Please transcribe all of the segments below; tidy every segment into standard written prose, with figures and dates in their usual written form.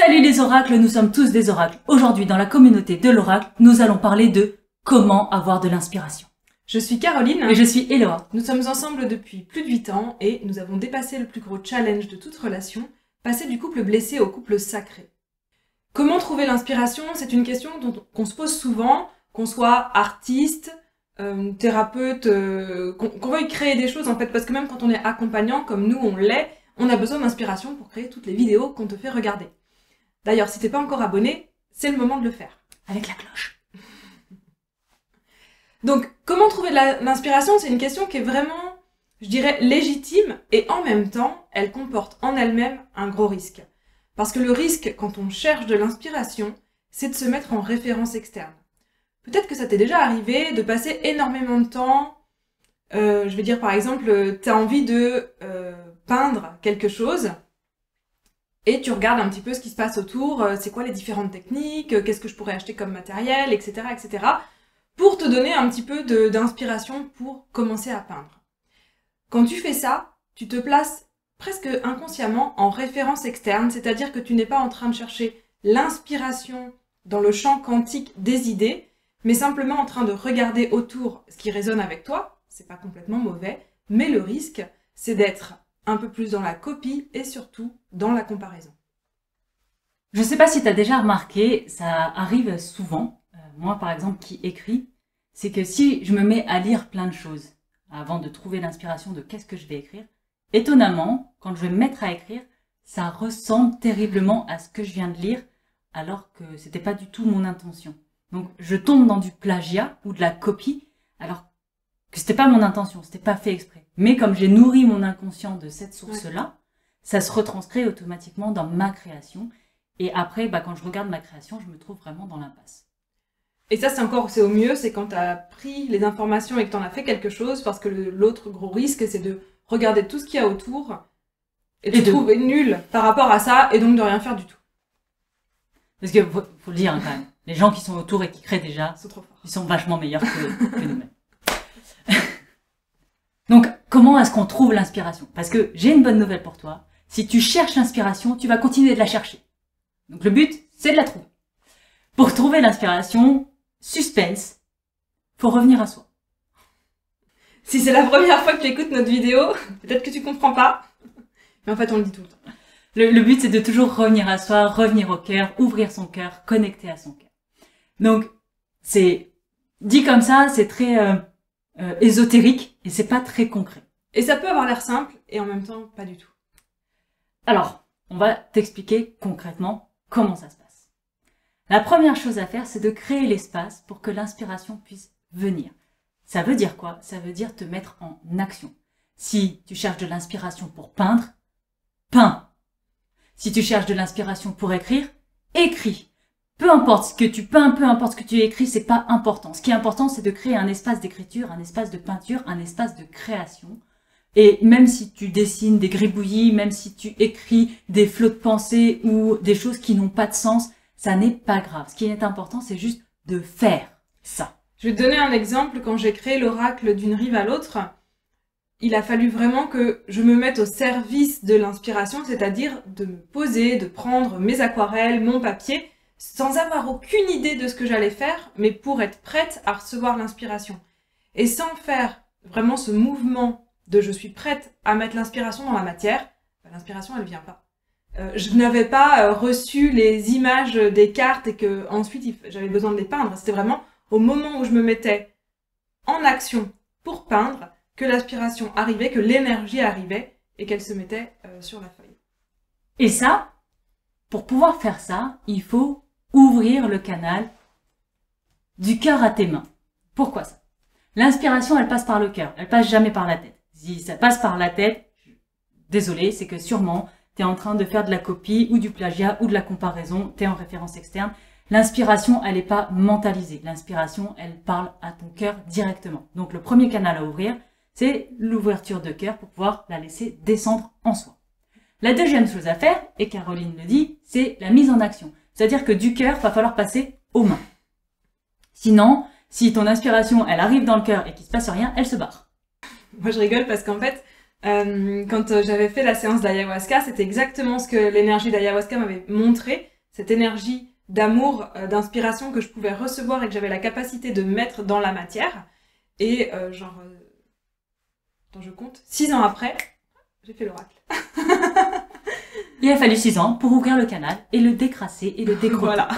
Salut les oracles, nous sommes tous des oracles. Aujourd'hui, dans la communauté de l'oracle, nous allons parler de comment avoir de l'inspiration. Je suis Caroline. Et je suis Eloa. Nous sommes ensemble depuis plus de 8 ans et nous avons dépassé le plus gros challenge de toute relation, passer du couple blessé au couple sacré. Comment trouver l'inspiration? C'est une question qu'on se pose souvent, qu'on soit artiste, thérapeute, qu'on veuille créer des choses en fait, parce que même quand on est accompagnant, comme nous on l'est, on a besoin d'inspiration pour créer toutes les vidéos qu'on te fait regarder. D'ailleurs, si t'es pas encore abonné, c'est le moment de le faire. Avec la cloche. Donc, comment trouver de l'inspiration? C'est une question qui est vraiment, je dirais, légitime et en même temps, elle comporte en elle-même un gros risque. Parce que le risque, quand on cherche de l'inspiration, c'est de se mettre en référence externe. Peut-être que ça t'est déjà arrivé de passer énormément de temps, je vais dire par exemple, t'as envie de peindre quelque chose, et tu regardes un petit peu ce qui se passe autour, c'est quoi les différentes techniques, qu'est-ce que je pourrais acheter comme matériel, etc., etc., pour te donner un petit peu d'inspiration pour commencer à peindre. Quand tu fais ça, tu te places presque inconsciemment en référence externe, c'est-à-dire que tu n'es pas en train de chercher l'inspiration dans le champ quantique des idées, mais simplement en train de regarder autour ce qui résonne avec toi, c'est pas complètement mauvais, mais le risque, c'est d'être un peu plus dans la copie et surtout dans la comparaison. Je sais pas si tu as déjà remarqué, ça arrive souvent, moi par exemple qui écris, c'est que si je me mets à lire plein de choses avant de trouver l'inspiration de qu'est-ce que je vais écrire, étonnamment, quand je vais me mettre à écrire, ça ressemble terriblement à ce que je viens de lire, alors que c'était pas du tout mon intention. Donc je tombe dans du plagiat ou de la copie, alors que c'était pas mon intention, c'était pas fait exprès. Mais comme j'ai nourri mon inconscient de cette source-là, ça se retranscrit automatiquement dans ma création. Et après, quand je regarde ma création, je me trouve vraiment dans l'impasse. Et ça, c'est au mieux, c'est quand tu as pris les informations et que tu en as fait quelque chose, parce que l'autre gros risque, c'est de regarder tout ce qu'il y a autour et de trouver nul par rapport à ça, et donc de rien faire du tout. Parce que faut le dire quand même, les gens qui sont autour et qui créent déjà, sont trop forts. Ils sont vachement meilleurs que nous-mêmes. Donc, comment est-ce qu'on trouve l'inspiration? Parce que j'ai une bonne nouvelle pour toi. Si tu cherches l'inspiration, tu vas continuer de la chercher. Donc le but, c'est de la trouver. Pour trouver l'inspiration, suspense, faut revenir à soi. Si c'est la première fois que tu écoutes notre vidéo, peut-être que tu comprends pas. Mais en fait, on le dit tout le temps. Le but, c'est de toujours revenir à soi, revenir au cœur, ouvrir son cœur, connecter à son cœur. Donc, c'est dit comme ça, c'est très ésotérique et c'est pas très concret. Et ça peut avoir l'air simple et en même temps, pas du tout. Alors, on va t'expliquer concrètement comment ça se passe. La première chose à faire, c'est de créer l'espace pour que l'inspiration puisse venir. Ça veut dire quoi? Ça veut dire te mettre en action. Si tu cherches de l'inspiration pour peindre, peins. Si tu cherches de l'inspiration pour écrire, écris. Peu importe ce que tu peins, peu importe ce que tu écris, c'est pas important. Ce qui est important, c'est de créer un espace d'écriture, un espace de peinture, un espace de création. Et même si tu dessines des gribouillis, même si tu écris des flots de pensée ou des choses qui n'ont pas de sens, ça n'est pas grave. Ce qui est important, c'est juste de faire ça. Je vais te donner un exemple. Quand j'ai créé l'oracle d'une rive à l'autre, il a fallu vraiment que je me mette au service de l'inspiration, c'est-à-dire de me poser, de prendre mes aquarelles, mon papier, sans avoir aucune idée de ce que j'allais faire, mais pour être prête à recevoir l'inspiration. Et sans faire vraiment ce mouvement de je suis prête à mettre l'inspiration dans la matière, l'inspiration elle vient pas. Je n'avais pas reçu les images des cartes et que ensuite j'avais besoin de les peindre. C'était vraiment au moment où je me mettais en action pour peindre que l'inspiration arrivait, que l'énergie arrivait et qu'elle se mettait sur la feuille. Et ça, pour pouvoir faire ça, il faut ouvrir le canal du cœur à tes mains. Pourquoi ça? L'inspiration, elle passe par le cœur, elle passe jamais par la tête. Si ça passe par la tête, désolé, c'est que sûrement tu es en train de faire de la copie ou du plagiat ou de la comparaison, tu es en référence externe. L'inspiration, elle n'est pas mentalisée. L'inspiration, elle parle à ton cœur directement. Donc le premier canal à ouvrir, c'est l'ouverture de cœur pour pouvoir la laisser descendre en soi. La deuxième chose à faire, et Caroline le dit, c'est la mise en action. C'est-à-dire que du cœur, va falloir passer aux mains. Sinon, si ton inspiration, elle arrive dans le cœur et qu'il se passe rien, elle se barre. Moi, je rigole parce qu'en fait, quand j'avais fait la séance d'ayahuasca, c'était exactement ce que l'énergie d'ayahuasca m'avait montré. cette énergie d'amour, d'inspiration que je pouvais recevoir et que j'avais la capacité de mettre dans la matière. Et je compte, 6 ans après, j'ai fait l'oracle. Il a fallu 6 ans pour ouvrir le canal et le décrasser et le décroter. Voilà.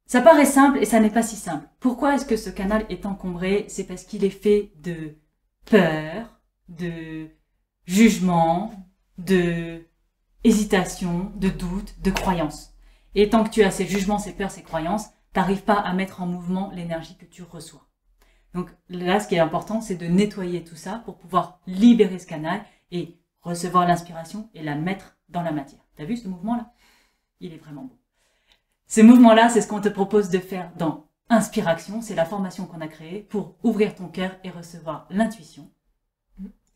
Ça paraît simple et ça n'est pas si simple. Pourquoi est-ce que ce canal est encombré? C'est parce qu'il est fait de peur, de jugement, de hésitation, de doute, de croyance. Et tant que tu as ces jugements, ces peurs, ces croyances, t'arrives pas à mettre en mouvement l'énergie que tu reçois. Donc là, ce qui est important, c'est de nettoyer tout ça pour pouvoir libérer ce canal et recevoir l'inspiration et la mettre dans la matière. T'as vu ce mouvement-là? Il est vraiment beau. Ce mouvement-là, c'est ce qu'on te propose de faire dans Inspiration. C'est la formation qu'on a créée pour ouvrir ton cœur et recevoir l'intuition.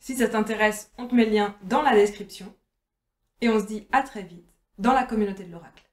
Si ça t'intéresse, on te met le lien dans la description. Et on se dit à très vite dans la communauté de l'oracle.